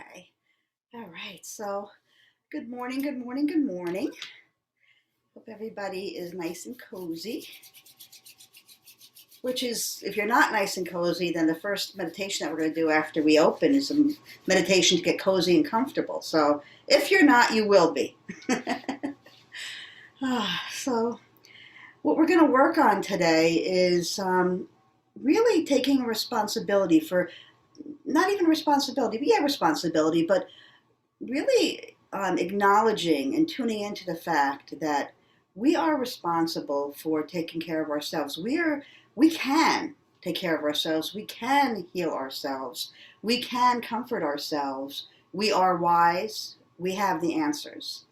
Okay. All right. So, good morning, good morning, good morning. Hope everybody is nice and cozy. Which is, if you're not nice and cozy, then the first meditation that we're going to do after we open is a meditation to get cozy and comfortable. So, if you're not, you will be. So, what we're going to work on today is really taking responsibility for not even responsibility, but yeah, responsibility, but really acknowledging and tuning into the fact that we are responsible for taking care of ourselves. We can take care of ourselves. We can heal ourselves. We can comfort ourselves. We are wise. We have the answers,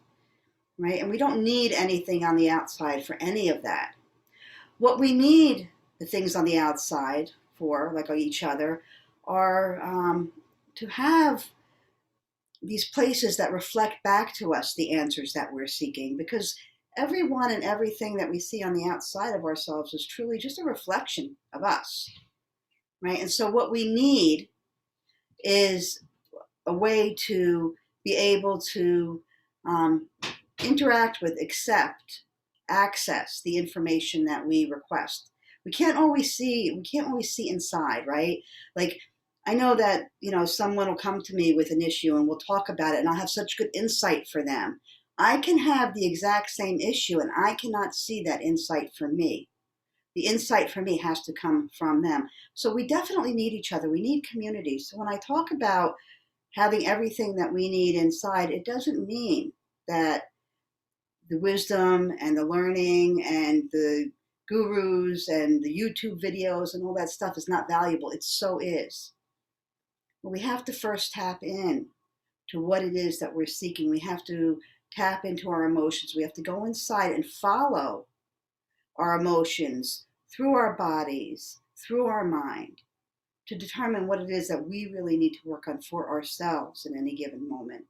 right? And we don't need anything on the outside for any of that. What we need the things on the outside for, like each other, are to have these places that reflect back to us the answers that we're seeking, because everyone and everything that we see on the outside of ourselves is truly just a reflection of us, right? And so what we need is a way to be able to um, interact with, accept, access the information that we request. We can't always see inside, right? Like, I know that, someone will come to me with an issue and we'll talk about it and I'll have such good insight for them. I can have the exact same issue and I cannot see that insight for me. The insight for me has to come from them. So we definitely need each other. We need community. So when I talk about having everything that we need inside, it doesn't mean that the wisdom and the learning and the gurus and the YouTube videos and all that stuff is not valuable. It so is. But we have to first tap in to what it is that we're seeking. We have to tap into our emotions. We have to go inside and follow our emotions through our bodies, through our mind, to determine what it is that we really need to work on for ourselves in any given moment.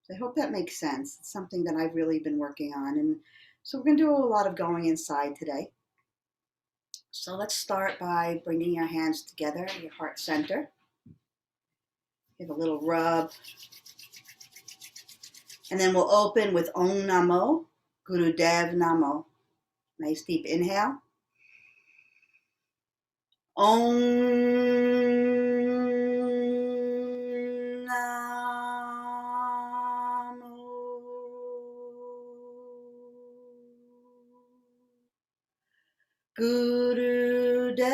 So I hope that makes sense. It's something that I've really been working on. And so we're going to do a lot of going inside today. So let's start by bringing your hands together, your heart center. Give a little rub. And then we'll open with Om Namo, Gurudev Namo. Nice deep inhale. Om Gurudev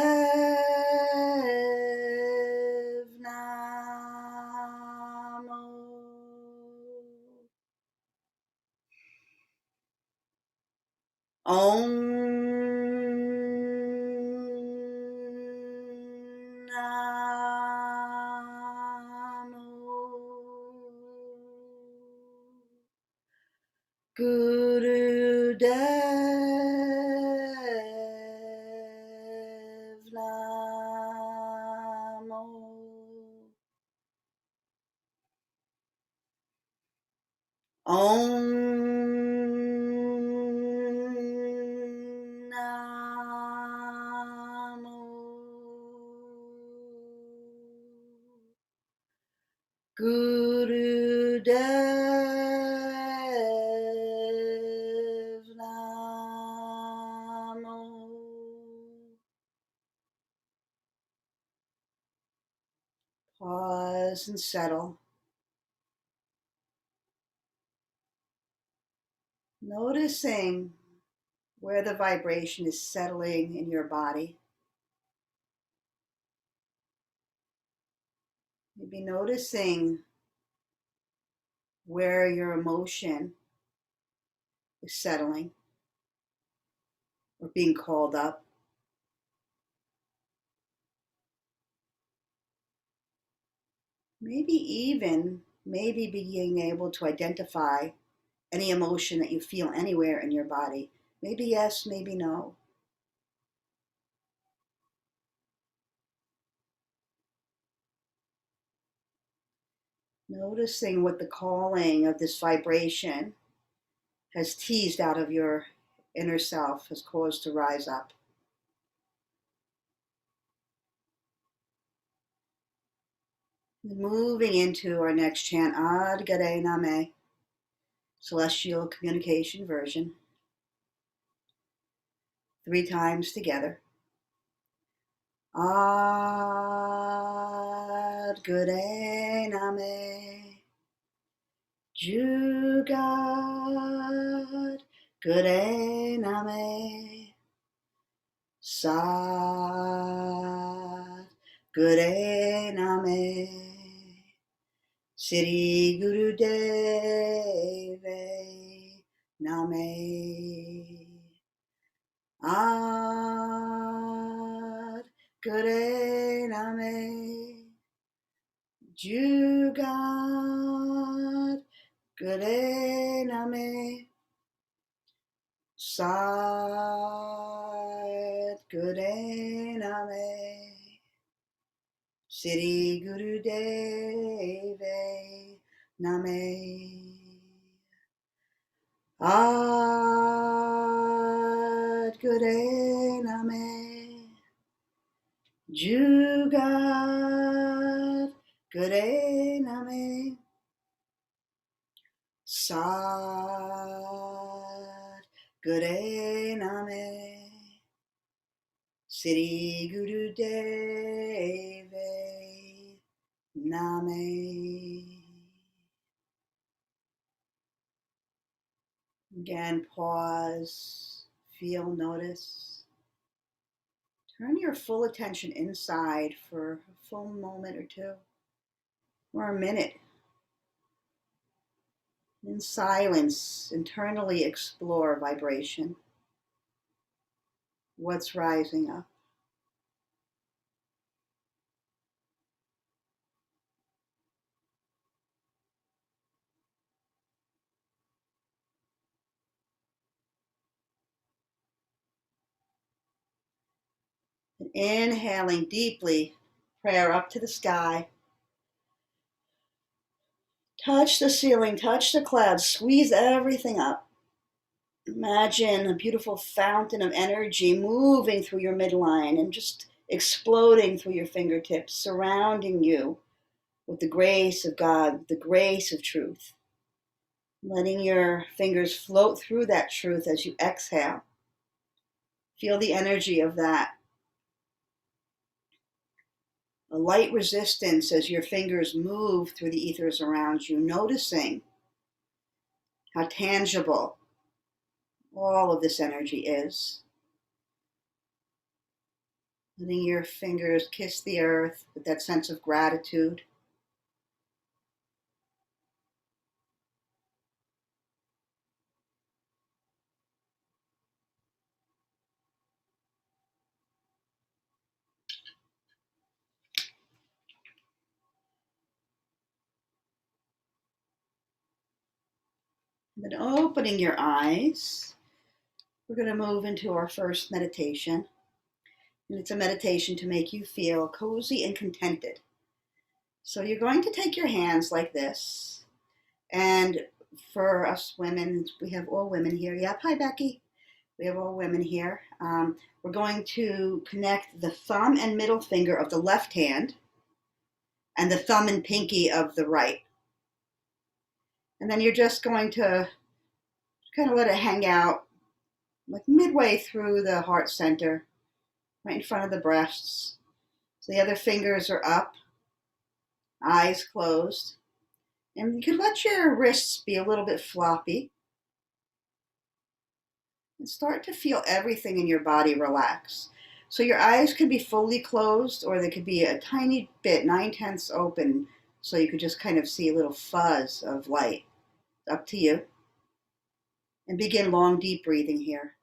Namo. Om Namo Gurudev Namo. Om Namo Gurudev Namo. Pause and settle. Noticing where the vibration is settling in your body. Maybe noticing where your emotion is settling or being called up. Maybe being able to identify any emotion that you feel anywhere in your body. Maybe yes, maybe no. Noticing what the calling of this vibration has teased out of your inner self, has caused to rise up. Moving into our next chant, Ad Gare Name, Celestial Communication Version, 3 times together. Ad Gare Name, Jugat Gare Name, Sat Gare Name, Sri Gurudeve Name, Ad Gare Name, Jugat Gare Name, Sat Gare Name, Sri Gurudeve Name, Ad Gare Name, Jugat Gare Name, Sat Gare Name, Sri Gurudeve Name. Again, pause, feel, notice. Turn your full attention inside for a full moment or two, or a minute. In silence, internally explore vibration. What's rising up? And inhaling deeply, prayer up to the sky. Touch the ceiling, touch the clouds, squeeze everything up. Imagine a beautiful fountain of energy moving through your midline and just exploding through your fingertips, surrounding you with the grace of God, the grace of truth. Letting your fingers float through that truth as you exhale. Feel the energy of that. A light resistance as your fingers move through the ethers around you, noticing how tangible all of this energy is. Letting your fingers kiss the earth with that sense of gratitude. And then opening your eyes, we're going to move into our first meditation. And it's a meditation to make you feel cozy and contented. So you're going to take your hands like this. And for us women, we have all women here. Yep, hi Becky. We have all women here. We're going to connect the thumb and middle finger of the left hand and the thumb and pinky of the right. And then you're just going to kind of let it hang out like midway through the heart center, right in front of the breasts. So the other fingers are up, eyes closed. And you could let your wrists be a little bit floppy and start to feel everything in your body relax. So your eyes could be fully closed or they could be a tiny bit, 9/10 open, so you could just kind of see a little fuzz of light. Up to you. And begin long, deep breathing here.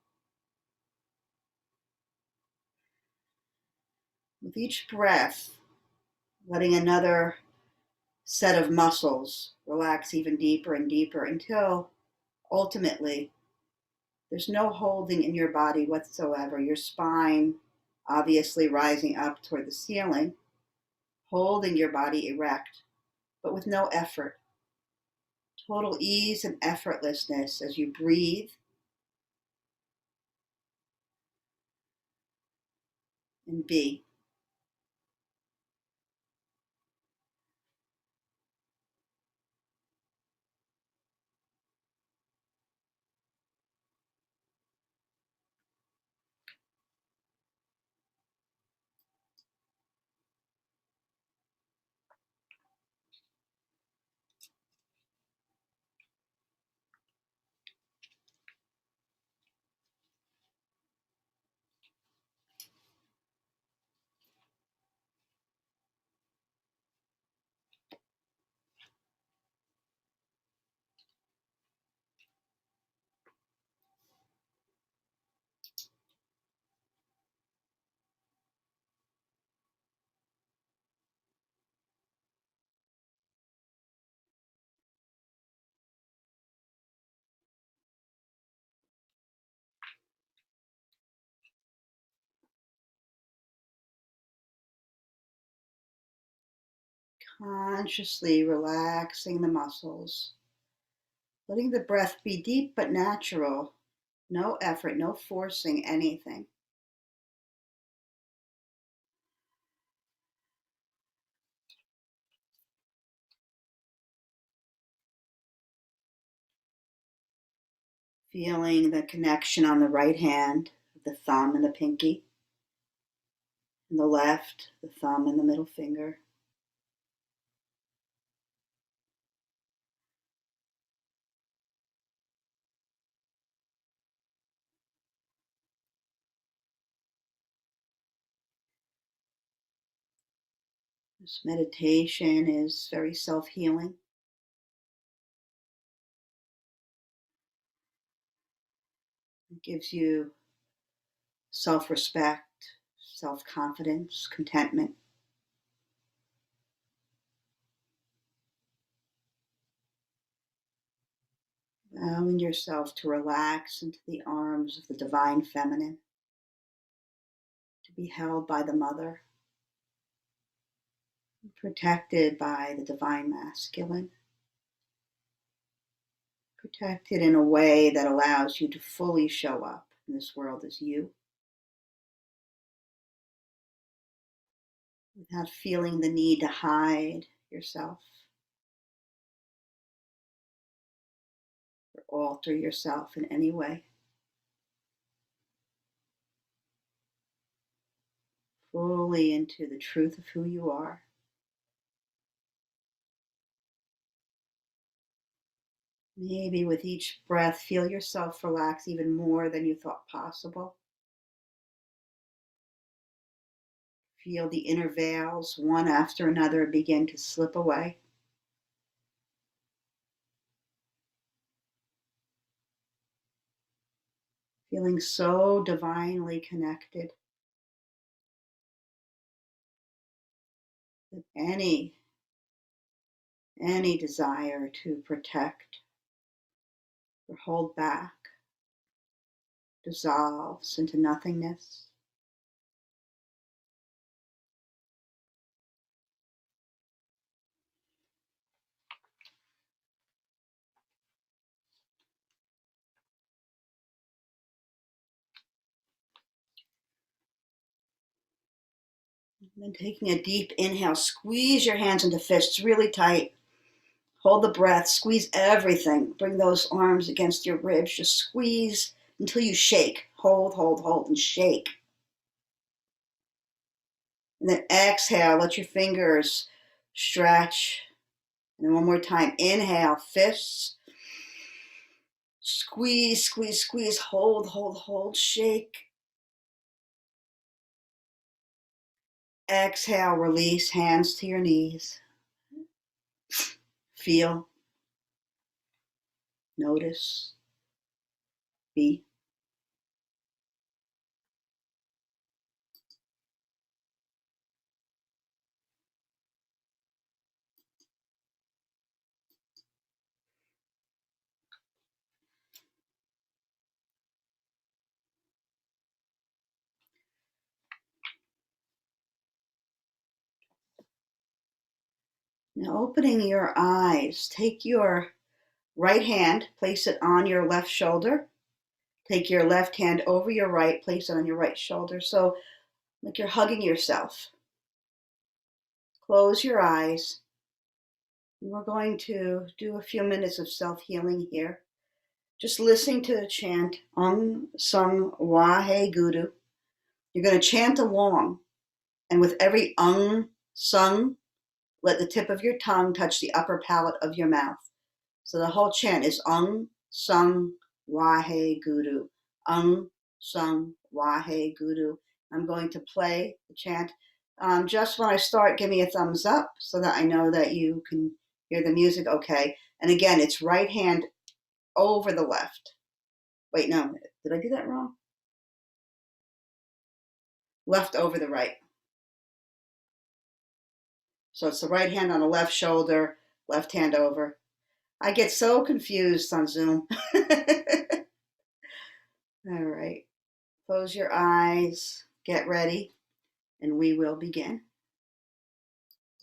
With each breath, letting another set of muscles relax even deeper and deeper until ultimately there's no holding in your body whatsoever. Your spine obviously rising up toward the ceiling, holding your body erect, but with no effort. Total ease and effortlessness as you breathe and be. Consciously relaxing the muscles, letting the breath be deep but natural. No effort, no forcing anything. Feeling the connection on the right hand, the thumb and the pinky, and the left, the thumb and the middle finger. This meditation is very self-healing. It gives you self-respect, self-confidence, contentment. Allowing yourself to relax into the arms of the divine feminine, to be held by the mother, protected by the divine masculine, protected in a way that allows you to fully show up in this world as you, without feeling the need to hide yourself or alter yourself in any way. Fully into the truth of who you are. Maybe with each breath, feel yourself relax even more than you thought possible. Feel the inner veils, one after another, begin to slip away. Feeling so divinely connected that any desire to protect or hold back dissolves into nothingness. And then taking a deep inhale, squeeze your hands into fists really tight. Hold the breath, squeeze everything. Bring those arms against your ribs. Just squeeze until you shake. Hold, hold, hold, and shake. And then exhale, let your fingers stretch. And then one more time, inhale, fists. Squeeze, squeeze, squeeze, hold, hold, hold, shake. Exhale, release, hands to your knees. Feel, notice, be. Now opening your eyes, take your right hand, place it on your left shoulder. Take your left hand over your right, place it on your right shoulder. So like you're hugging yourself. Close your eyes. We're going to do a few minutes of self-healing here. Just listening to the chant, Aum Sung Wahe Guru. You're going to chant along. And with every sung, let the tip of your tongue touch the upper palate of your mouth. So the whole chant is Sung Wahe Guru. Sung Wahe Guru. I'm going to play the chant. Just when I start, give me a thumbs up so that I know that you can hear the music okay. And again, it's right hand over the left. Wait, no, did I do that wrong? Left over the right. So it's the right hand on the left shoulder, left hand over. I get so confused on Zoom. All right. Close your eyes, get ready, and we will begin.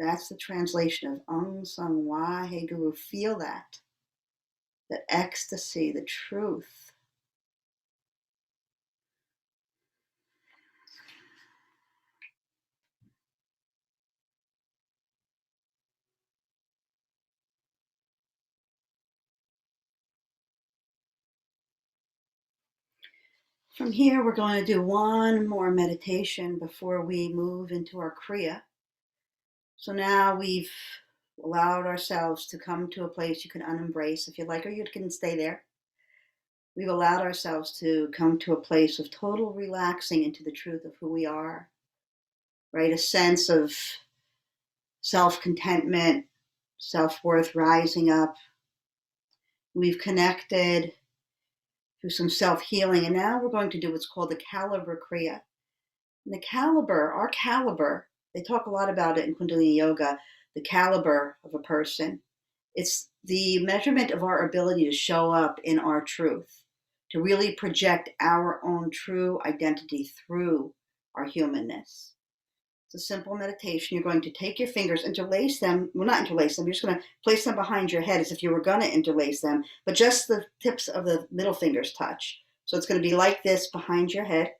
That's the translation of Aung San Waheguru. Feel that. The ecstasy, the truth. From here, we're going to do one more meditation before we move into our Kriya. So now we've allowed ourselves to come to a place you can unembrace if you like, or you can stay there. We've allowed ourselves to come to a place of total relaxing into the truth of who we are, right? A sense of self contentment, self worth rising up. We've connected through some self healing, and now we're going to do what's called the Caliber Kriya. And the caliber, our caliber, they talk a lot about it in Kundalini Yoga, the caliber of a person. It's the measurement of our ability to show up in our truth, to really project our own true identity through our humanness. It's a simple meditation. You're going to take your fingers, interlace them. Well, not interlace them. You're just going to place them behind your head as if you were going to interlace them, but just the tips of the middle fingers touch. So it's going to be like this behind your head.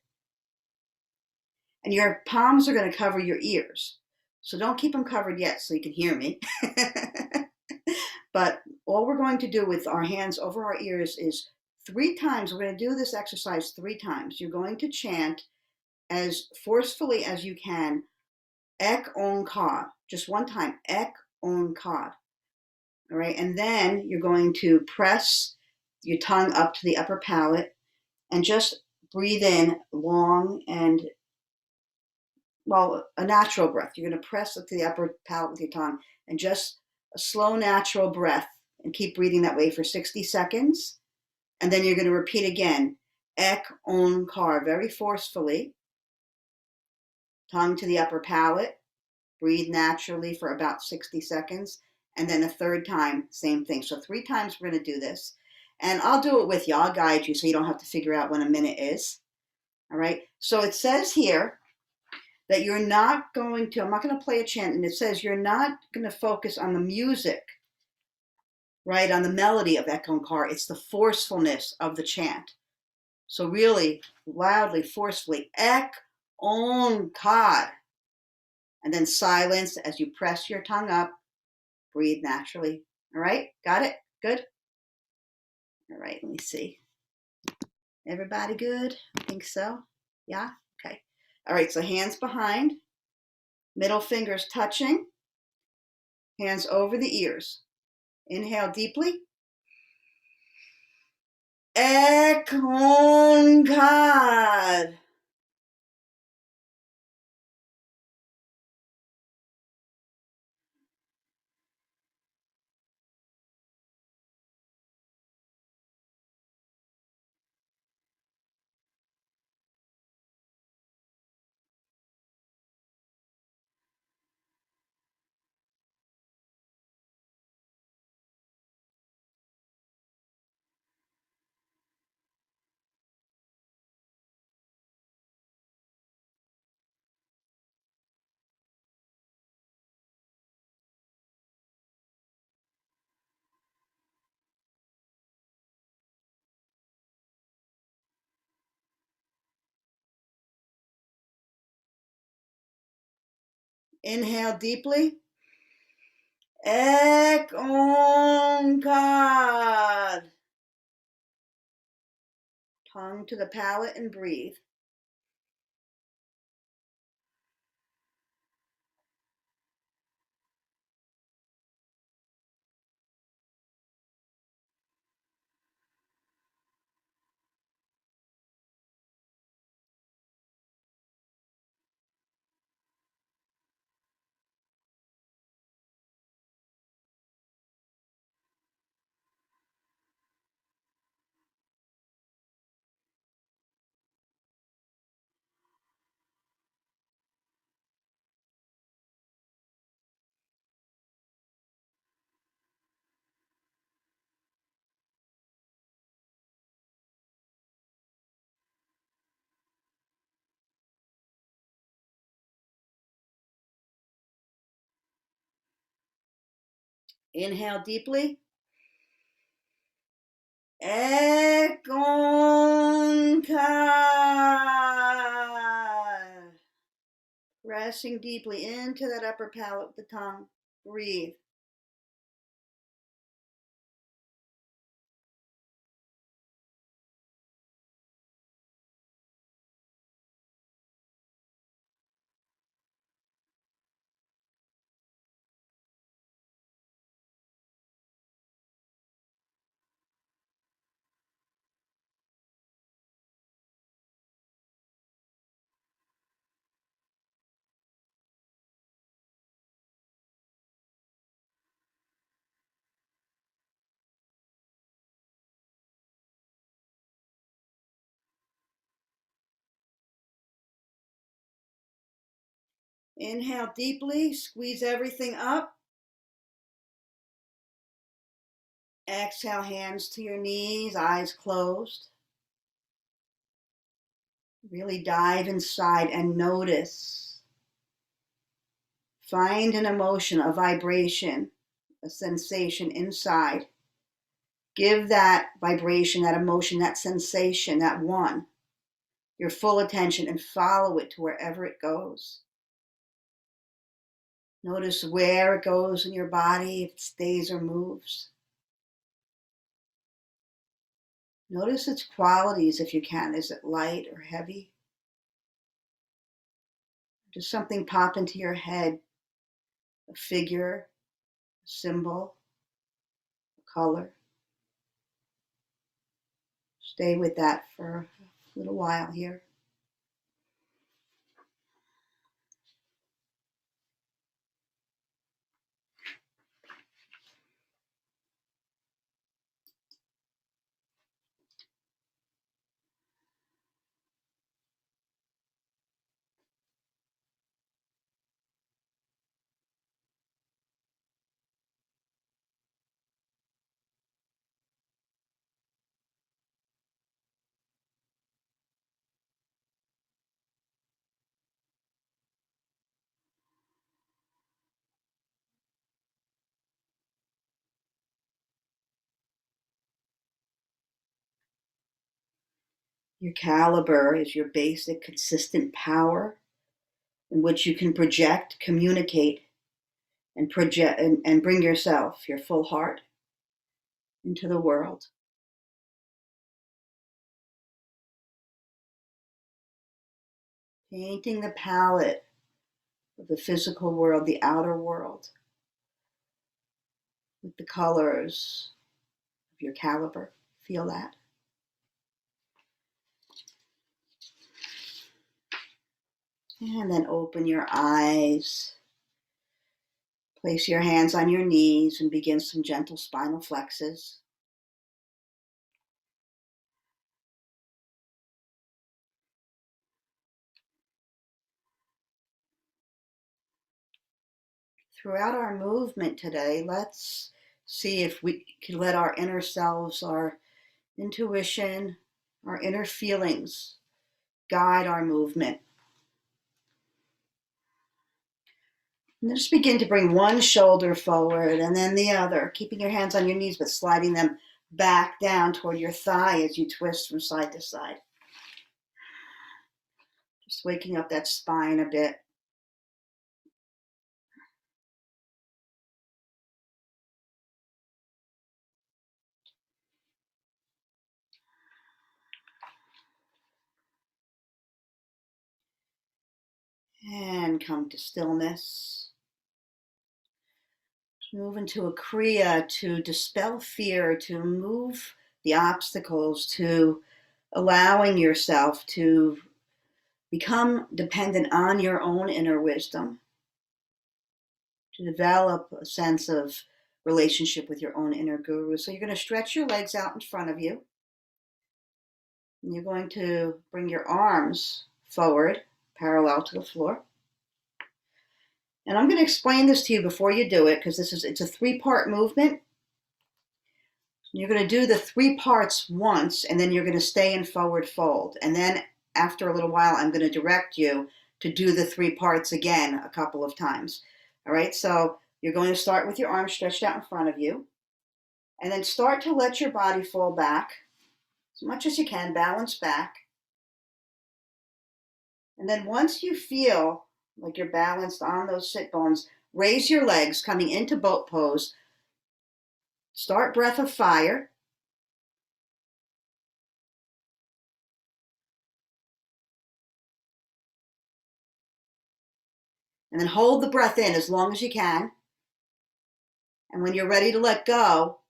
And your palms are going to cover your ears. So don't keep them covered yet so you can hear me. But all we're going to do with our hands over our ears is 3 times. We're going to do this exercise 3 times. You're going to chant as forcefully as you can, Ek Onkar. Just one time, Ek Onkar. All right. And then you're going to press your tongue up to the upper palate and just breathe in long and, well, a natural breath. You're going to press up to the upper palate with your tongue and just a slow, natural breath, and keep breathing that way for 60 seconds. And then you're going to repeat again, Ek Onkar, very forcefully, tongue to the upper palate, breathe naturally for about 60 seconds. And then a third time, same thing. So 3 times we're going to do this. And I'll do it with you. I'll guide you so you don't have to figure out when a minute is. All right. So it says here that you're not going to, I'm not going to play a chant, and it says you're not going to focus on the music, right, on the melody of Ek Onkar. It's the forcefulness of the chant. So really loudly, forcefully, Ek Onkar. And then silence as you press your tongue up. Breathe naturally. All right? Got it? Good? All right, let me see. Everybody good? I think so. Yeah? Okay. All right, so hands behind, middle fingers touching, hands over the ears. Inhale deeply. Ek Onkar. Inhale deeply. Ek Onkar. Tongue to the palate and breathe. Inhale deeply. Ek Onkar. Pressing deeply into that upper palate with the tongue. Breathe. Inhale deeply, squeeze everything up. Exhale, hands to your knees, eyes closed. Really dive inside and notice. Find an emotion, a vibration, a sensation inside. Give that vibration, that emotion, that sensation, that one, your full attention and follow it to wherever it goes. Notice where it goes in your body, if it stays or moves. Notice its qualities if you can. Is it light or heavy? Does something pop into your head? A figure, a symbol, a color? Stay with that for a little while here. Your caliber is your basic, consistent power in which you can project, communicate, and bring yourself, your full heart, into the world. Painting the palette of the physical world, the outer world, with the colors of your caliber. Feel that. And then open your eyes. Place your hands on your knees and begin some gentle spinal flexes. Throughout our movement today, let's see if we can let our inner selves, our intuition, our inner feelings guide our movement. And just begin to bring one shoulder forward and then the other, keeping your hands on your knees but sliding them back down toward your thigh as you twist from side to side. Just waking up that spine a bit. And come to stillness. Move into a Kriya to dispel fear, to move the obstacles, to allowing yourself to become dependent on your own inner wisdom, to develop a sense of relationship with your own inner guru. So you're going to stretch your legs out in front of you. And you're going to bring your arms forward, parallel to the floor. And I'm going to explain this to you before you do it, because it's a 3-part movement. You're going to do the 3 parts once, and then you're going to stay in forward fold. And then after a little while, I'm going to direct you to do the 3 parts again a couple of times. All right, so You're going to start with your arms stretched out in front of you, and then start to let your body fall back as much as you can, balance back. And then once you feel like you're balanced on those sit bones, raise your legs coming into boat pose. Start breath of fire. And then hold the breath in as long as you can. And when you're ready to let go,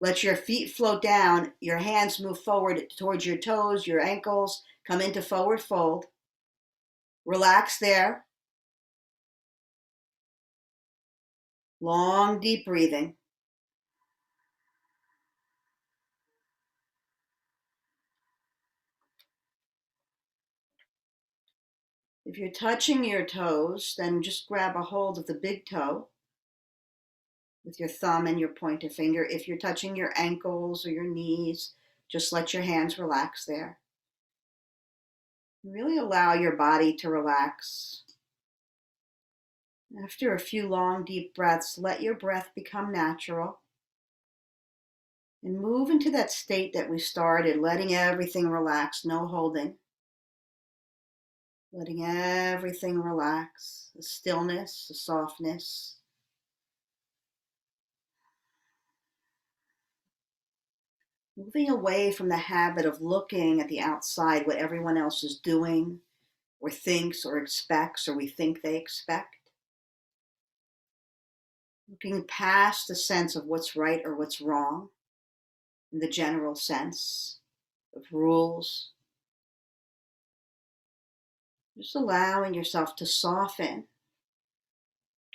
let your feet float down, your hands move forward towards your toes, your ankles, come into forward fold. Relax there. Long, deep breathing. If you're touching your toes, then just grab a hold of the big toe with your thumb and your pointer finger. If you're touching your ankles or your knees, just let your hands relax there. Really allow your body to relax. After a few long, deep breaths, let your breath become natural. And move into that state that we started, letting everything relax, no holding. Letting everything relax, the stillness, the softness. Moving away from the habit of looking at the outside, what everyone else is doing, or thinks, or expects, or we think they expect. Looking past the sense of what's right or what's wrong, in the general sense of rules. Just allowing yourself to soften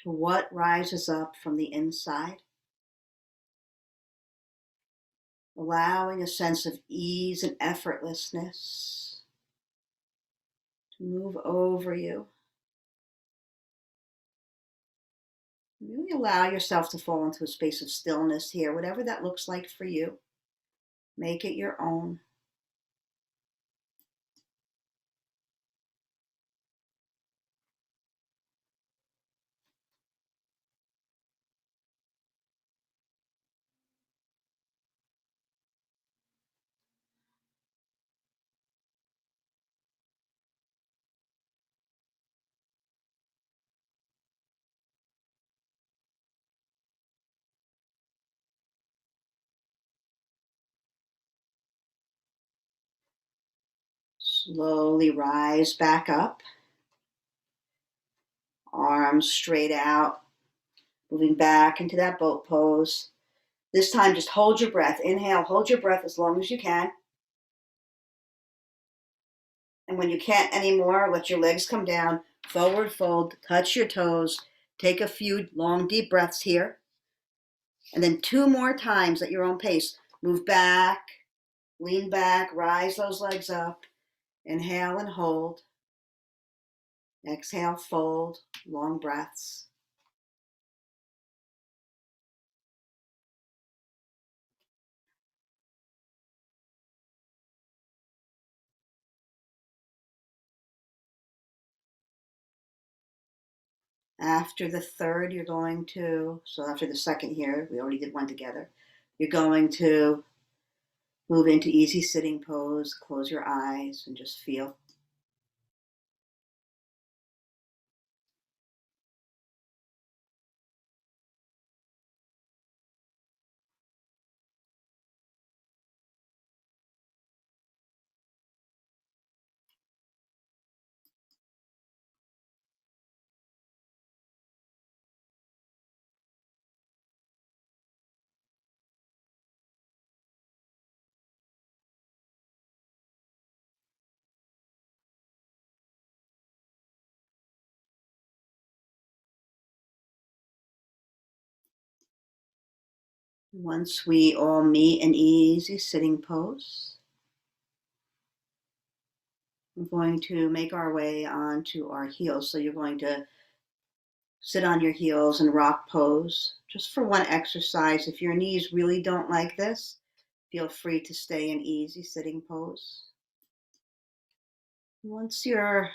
to what rises up from the inside. Allowing a sense of ease and effortlessness to move over you. Really allow yourself to fall into a space of stillness here, whatever that looks like for you. Make it your own. Slowly rise back up. Arms straight out. Moving back into that boat pose. This time, just hold your breath. Inhale, hold your breath as long as you can. And when you can't anymore, let your legs come down, forward fold, touch your toes, take a few long, deep breaths here. And then 2 more times at your own pace. Move back, lean back, rise those legs up. Inhale and hold. Exhale, fold, long breaths. After the third, you're going to, so after the second here, we already did one together. You're going to move into easy sitting pose, close your eyes and just feel. Once we all meet in easy sitting pose, we're going to make our way onto our heels. So you're going to sit on your heels and rock pose just for one exercise. If your knees really don't like this, feel free to stay in easy sitting pose. Once you're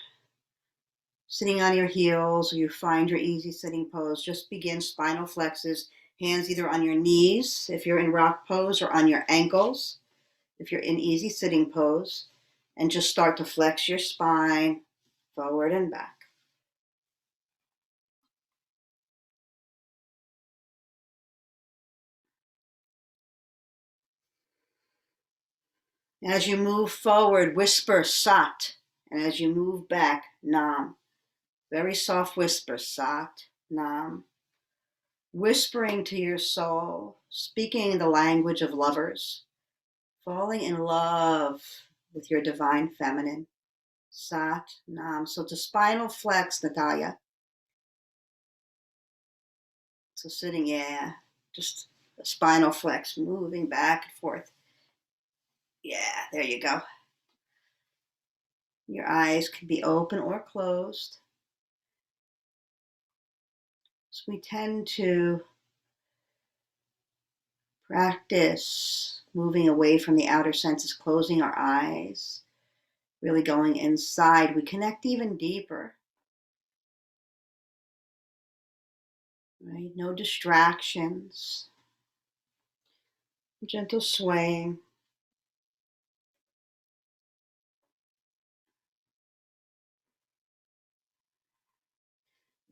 Sitting on your heels, or you find your easy sitting pose, just begin spinal flexes, hands either on your knees if you're in rock pose or on your ankles if you're in easy sitting pose, and just start to flex your spine forward and back. As you move forward, whisper Sat, and as you move back, Nam. Very soft whisper, Sat, Nam. Whispering to your soul, speaking the language of lovers, falling in love with your divine feminine. Sat, Nam. So it's a spinal flex, Natalia. So sitting, yeah, just a spinal flex, moving back and forth. Yeah, there you go. Your eyes can be open or closed. So we tend to practice moving away from the outer senses, closing our eyes, really going inside. We connect even deeper, right? No distractions, gentle swaying.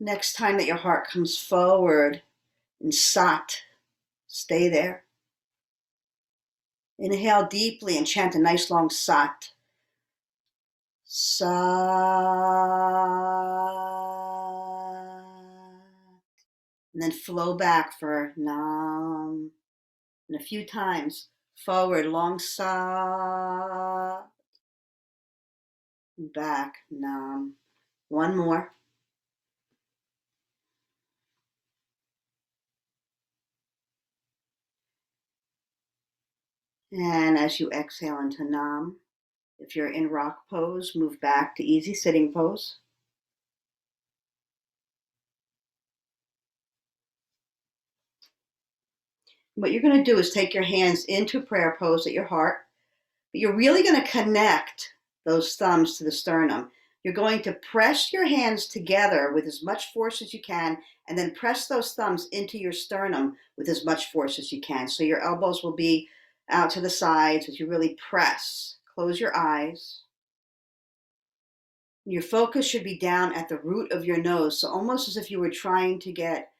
Next time that your heart comes forward in Sat, stay there. Inhale deeply and chant a nice long Sat. Sat. And then flow back for Nam. And a few times forward, long Sat. And back, Nam. One more. And as you exhale into Nam, if you're in rock pose, move back to easy sitting pose. What you're going to do is take your hands into prayer pose at your heart, but you're really going to connect those thumbs to the sternum. You're going to press your hands together with as much force as you can, and then press those thumbs into your sternum with as much force as you can. So your elbows will be out to the sides as you really press. Close your eyes. Your focus should be down at the root of your nose, so almost as if you were trying to get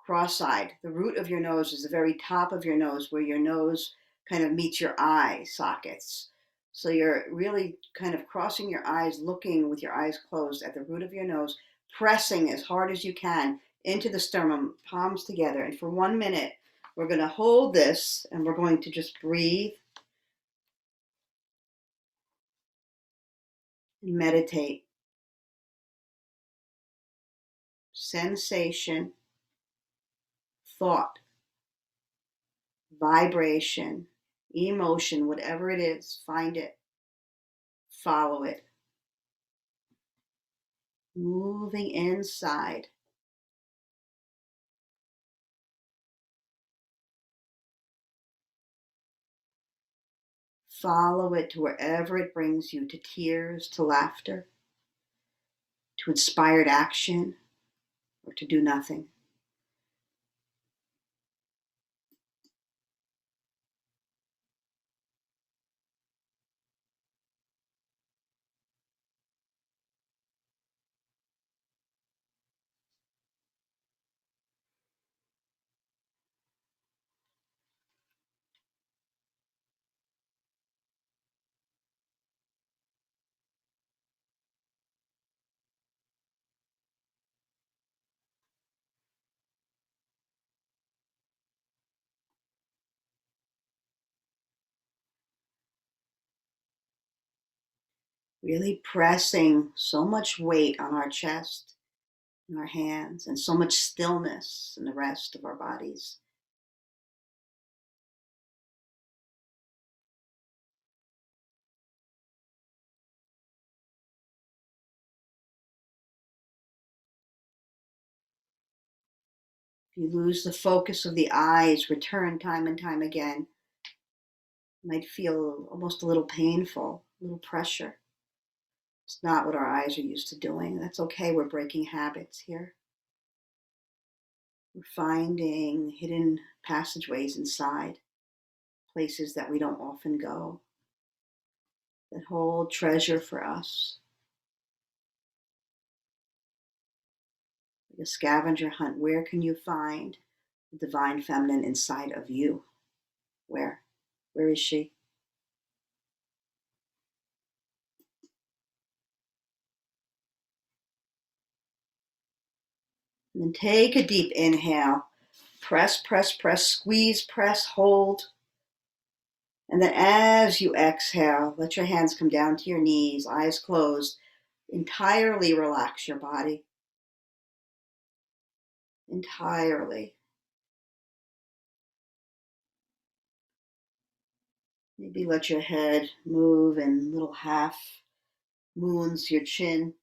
cross-eyed. The root of your nose is the very top of your nose, where your nose kind of meets your eye sockets. So you're really kind of crossing your eyes, looking with your eyes closed at the root of your nose, pressing as hard as you can into the sternum, palms together. And for 1 minute, we're going to hold this and we're going to just breathe and meditate. Sensation, thought, vibration, emotion, whatever it is, find it, follow it. Moving inside. Follow it to wherever it brings you, to tears, to laughter, to inspired action, or to do nothing. Really pressing so much weight on our chest and our hands, and so much stillness in the rest of our bodies. If you lose the focus of the eyes, return time and time again. It might feel almost a little painful, a little pressure. It's not what our eyes are used to doing. That's okay. We're breaking habits here. We're finding hidden passageways inside, places that we don't often go, that hold treasure for us. Like a scavenger hunt, where can you find the divine feminine inside of you? Where? Where is she? And then take a deep inhale. Press, press, press, squeeze, press, hold. And then as you exhale, let your hands come down to your knees, eyes closed. Entirely relax your body. Entirely. Maybe let your head move in little half moons, your chin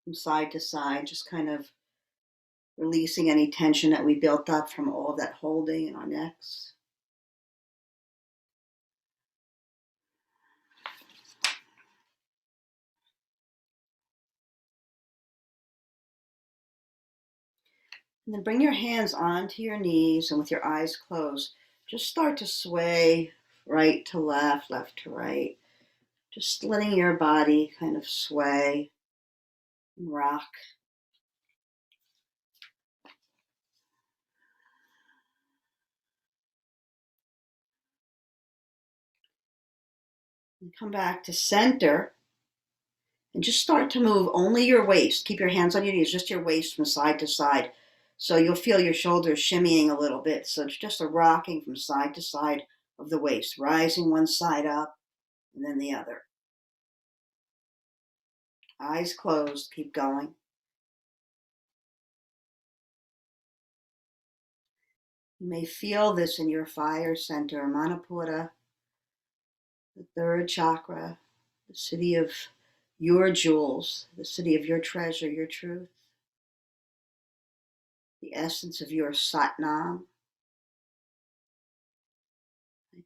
from side to side, just kind of releasing any tension that we built up from all of that holding in our necks. And then bring your hands onto your knees, and with your eyes closed, just start to sway right to left, left to right. Just letting your body kind of sway and rock. And come back to center and just start to move only your waist. Keep your hands on your knees, just your waist from side to side. So you'll feel your shoulders shimmying a little bit. So it's just a rocking from side to side of the waist, rising one side up and then the other. Eyes closed, keep going. You may feel this in your fire center, Manipura, the third chakra, the city of your jewels, the city of your treasure, your truth, the essence of your Satnam.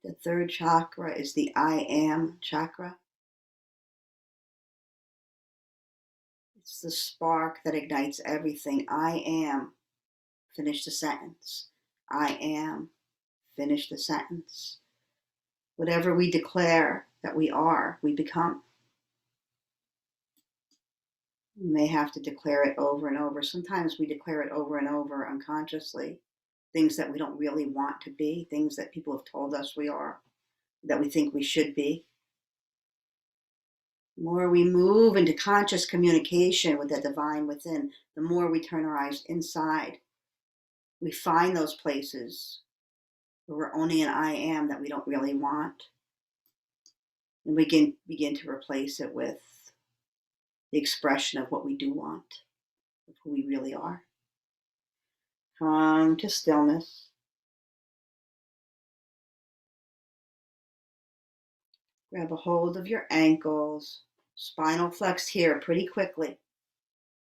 The third chakra is the I am chakra. It's the spark that ignites everything. I am, finish the sentence. I am, finish the sentence. Whatever we declare that we are, we become. We may have to declare it over and over. Sometimes we declare it over and over unconsciously. Things that we don't really want to be, things that people have told us we are, that we think we should be. The more we move into conscious communication with the divine within, the more we turn our eyes inside. We find those places where we're only an I am that we don't really want. And we can begin to replace it with the expression of what we do want, of who we really are. Come to stillness. Grab a hold of your ankles. Spinal flex here pretty quickly.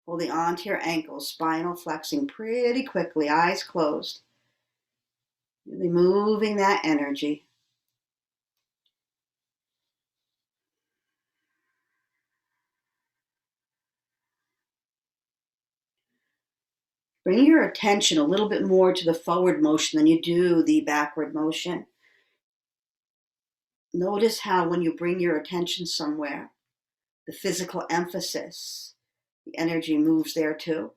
Holding on to your ankles, spinal flexing pretty quickly, eyes closed. Really moving that energy. Bring your attention a little bit more to the forward motion than you do the backward motion. Notice how when you bring your attention somewhere, the physical emphasis, the energy moves there too.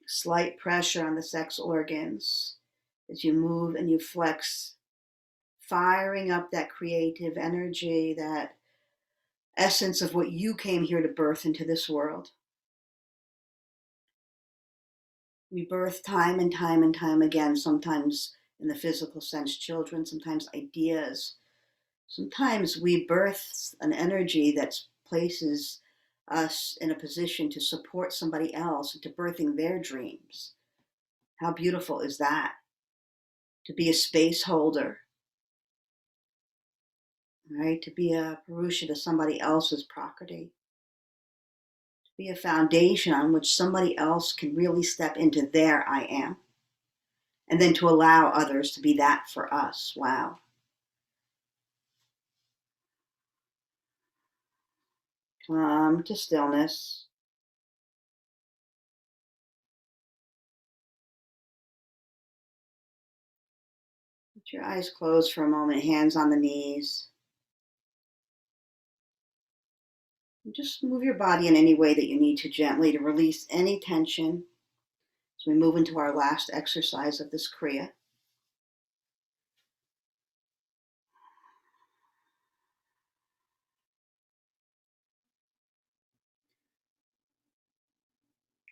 Slight pressure on the sex organs as you move and you flex, firing up that creative energy, that essence of what you came here to birth into this world. We birth time and time and time again, sometimes in the physical sense, children, sometimes ideas. Sometimes we birth an energy that places us in a position to support somebody else into birthing their dreams. How beautiful is that? To be a space holder, right? To be a Purusha to somebody else's property. To be a foundation on which somebody else can really step into their I am. And then to allow others to be that for us. Wow. Come to stillness. Let your eyes close for a moment, hands on the knees. And just move your body in any way that you need to gently to release any tension as we move into our last exercise of this Kriya.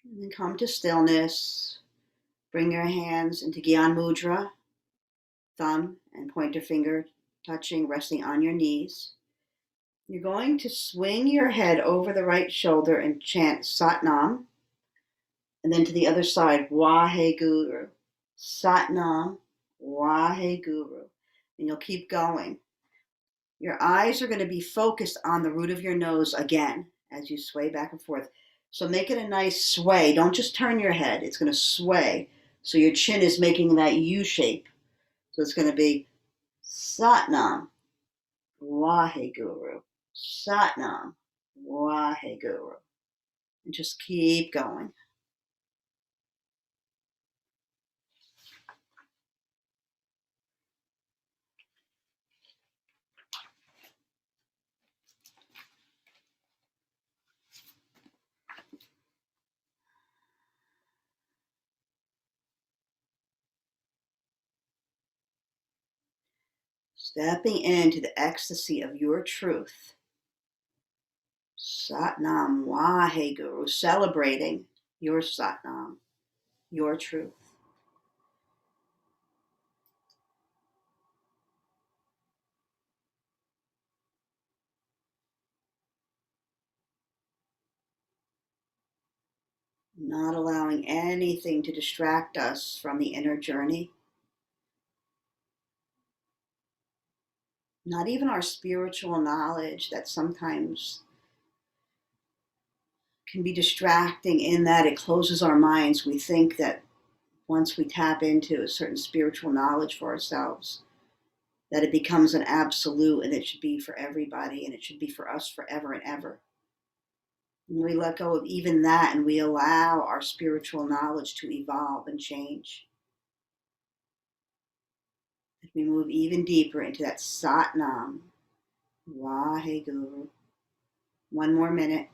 And then come to stillness. Bring your hands into Gyan Mudra, thumb and pointer finger touching, resting on your knees. You're going to swing your head over the right shoulder and chant Satnam. And then to the other side, Waheguru. Satnam, Waheguru. And you'll keep going. Your eyes are going to be focused on the root of your nose again as you sway back and forth. So make it a nice sway. Don't just turn your head. It's going to sway. So your chin is making that U shape. So it's going to be Satnam, Waheguru. Satnam, Waheguru. And just keep going. Stepping into the ecstasy of your truth. Satnam Waheguru, celebrating your Satnam, your truth. Not allowing anything to distract us from the inner journey. Not even our spiritual knowledge that sometimes can be distracting in that it closes our minds. We think that once we tap into a certain spiritual knowledge for ourselves, that it becomes an absolute and it should be for everybody and it should be for us forever and ever. And we let go of even that and we allow our spiritual knowledge to evolve and change. As we move even deeper into that Satnam, Waheguru. One more minute.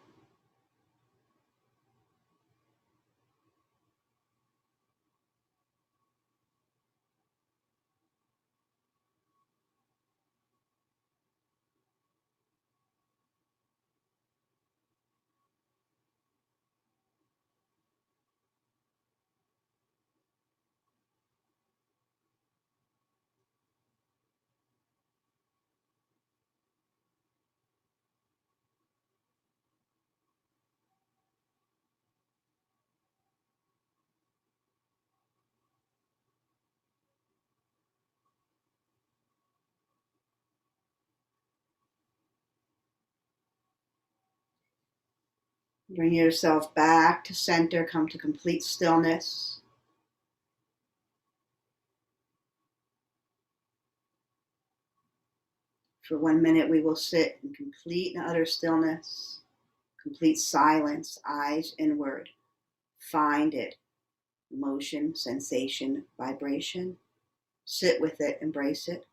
Bring yourself back to center. Come to complete stillness. For 1 minute, we will sit in complete and utter stillness, complete silence, eyes inward. Find it. Motion, sensation, vibration. Sit with it, embrace it.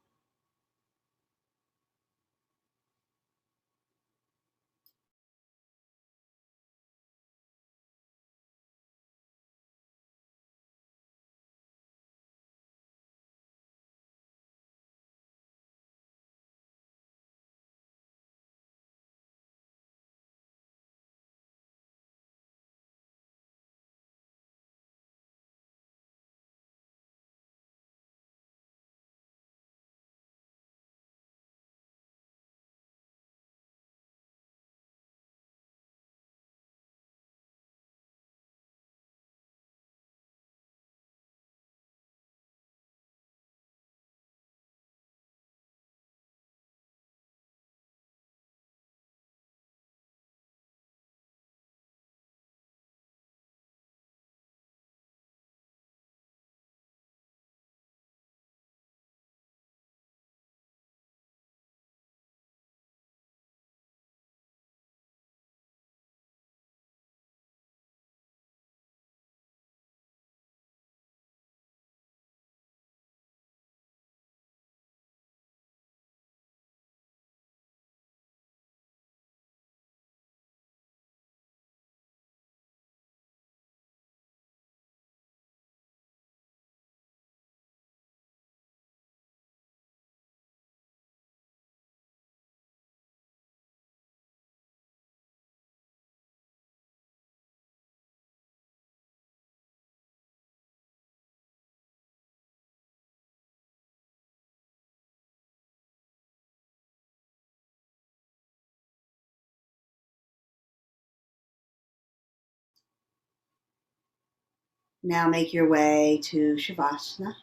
Now make your way to Shavasana,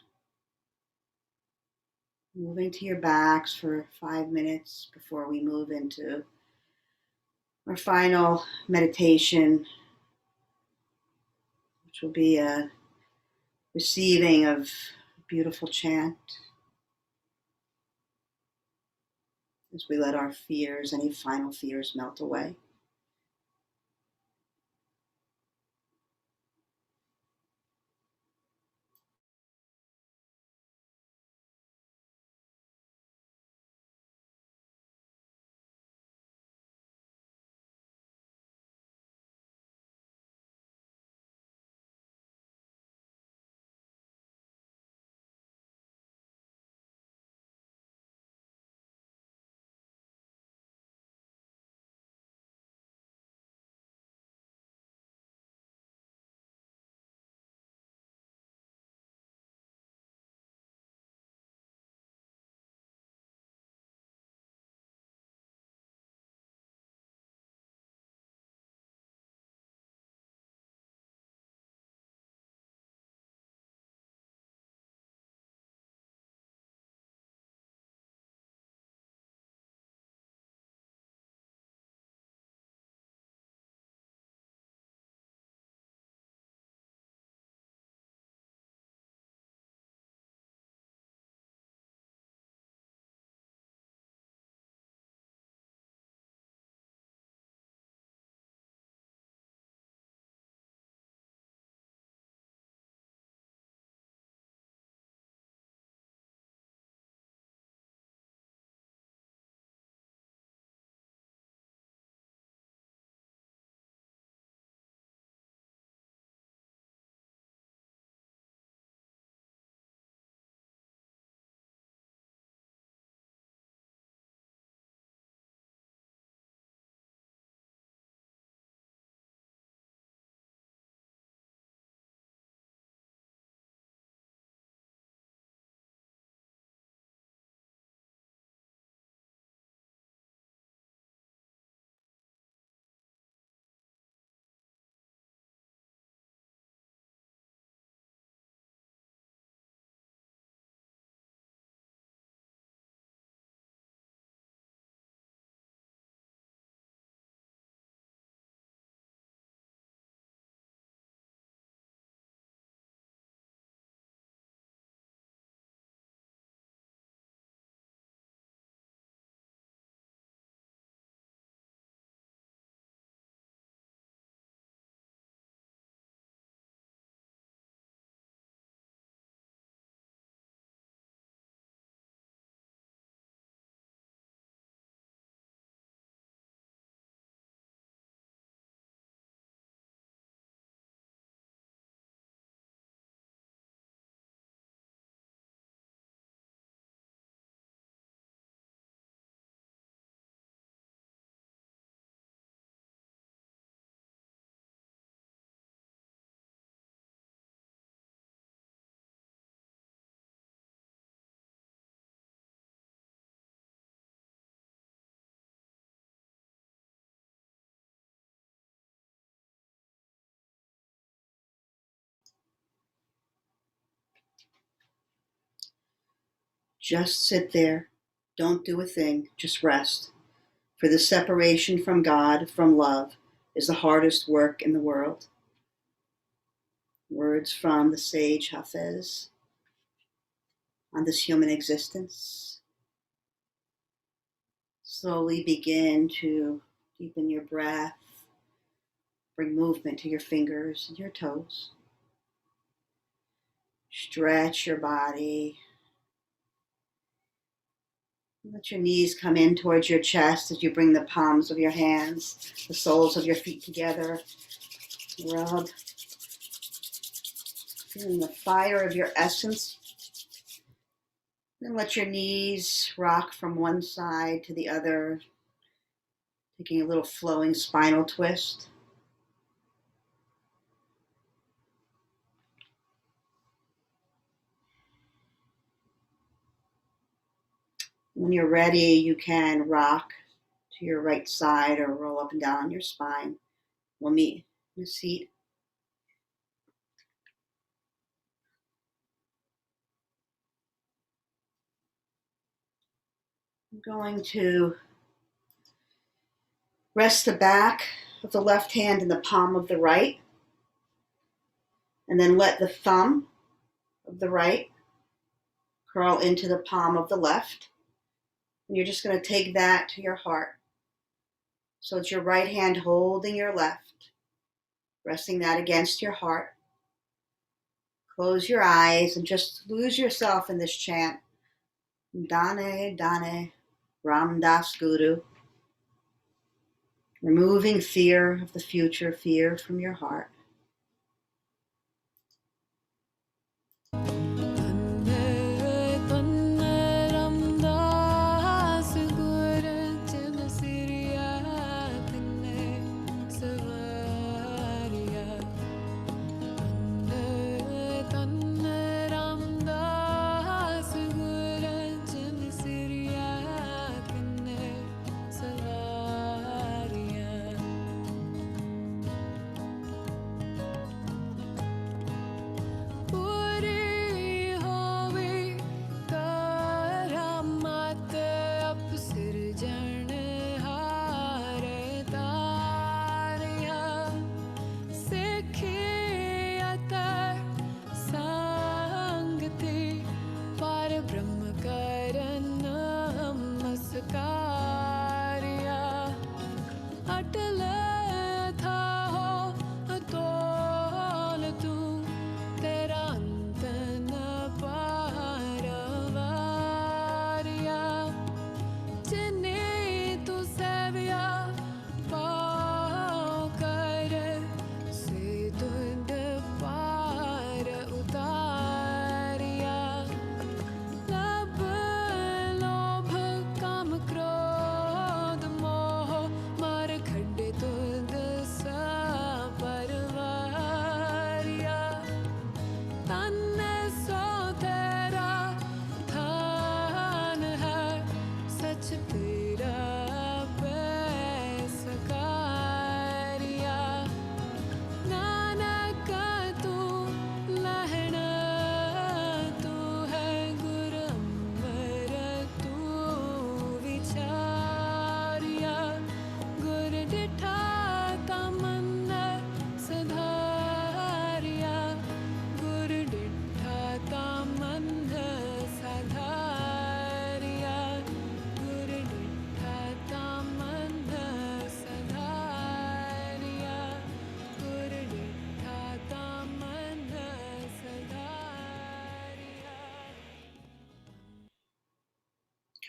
moving to your backs for 5 minutes before we move into our final meditation, which will be a receiving of a beautiful chant as we let our fears, any final fears, melt away. Just sit there. Don't do a thing. Just rest. For the separation from God, from love, is the hardest work in the world. Words from the sage Hafez on this human existence. Slowly begin to deepen your breath. Bring movement to your fingers and your toes. Stretch your body. Let your knees come in towards your chest as you bring the palms of your hands, the soles of your feet together. Rub. Feeling the fire of your essence. Then let your knees rock from one side to the other, taking a little flowing spinal twist. When you're ready, you can rock to your right side or roll up and down on your spine. We'll meet in a seat. I'm going to rest the back of the left hand in the palm of the right, and then let the thumb of the right curl into the palm of the left. And you're just going to take that to your heart. So it's your right hand holding your left, resting that against your heart. Close your eyes and just lose yourself in this chant. Dane, Dane, Ram Das Guru. Removing fear of the future, fear from your heart.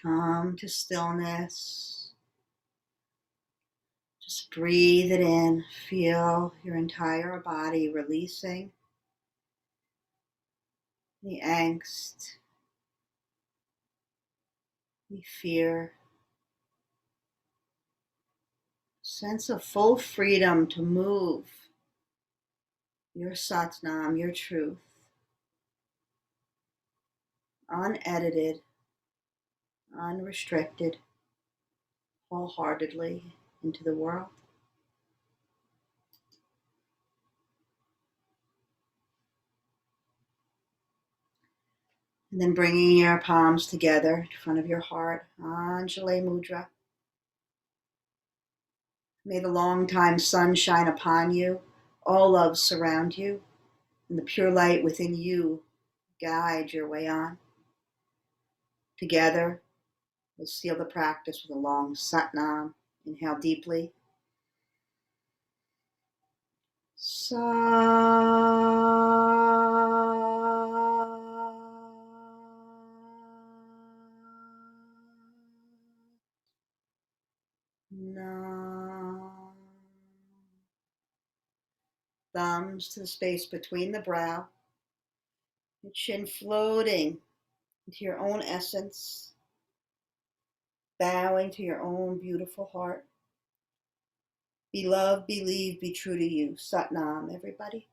Come to stillness. Just breathe it in. Feel your entire body releasing the angst, the fear. Sense of full freedom to move your Satnam, your truth, unedited, unrestricted, wholeheartedly into the world. And then bringing your palms together in front of your heart, Anjali Mudra. May the long time sun shine upon you, all love surround you, and the pure light within you guide your way on. Together, we'll seal the practice with a long Satnam. Inhale deeply. Sa. Nam. Thumbs to the space between the brow, your chin floating into your own essence, bowing to your own beautiful heart. Be loved, believe, be true to you. Satnam, everybody.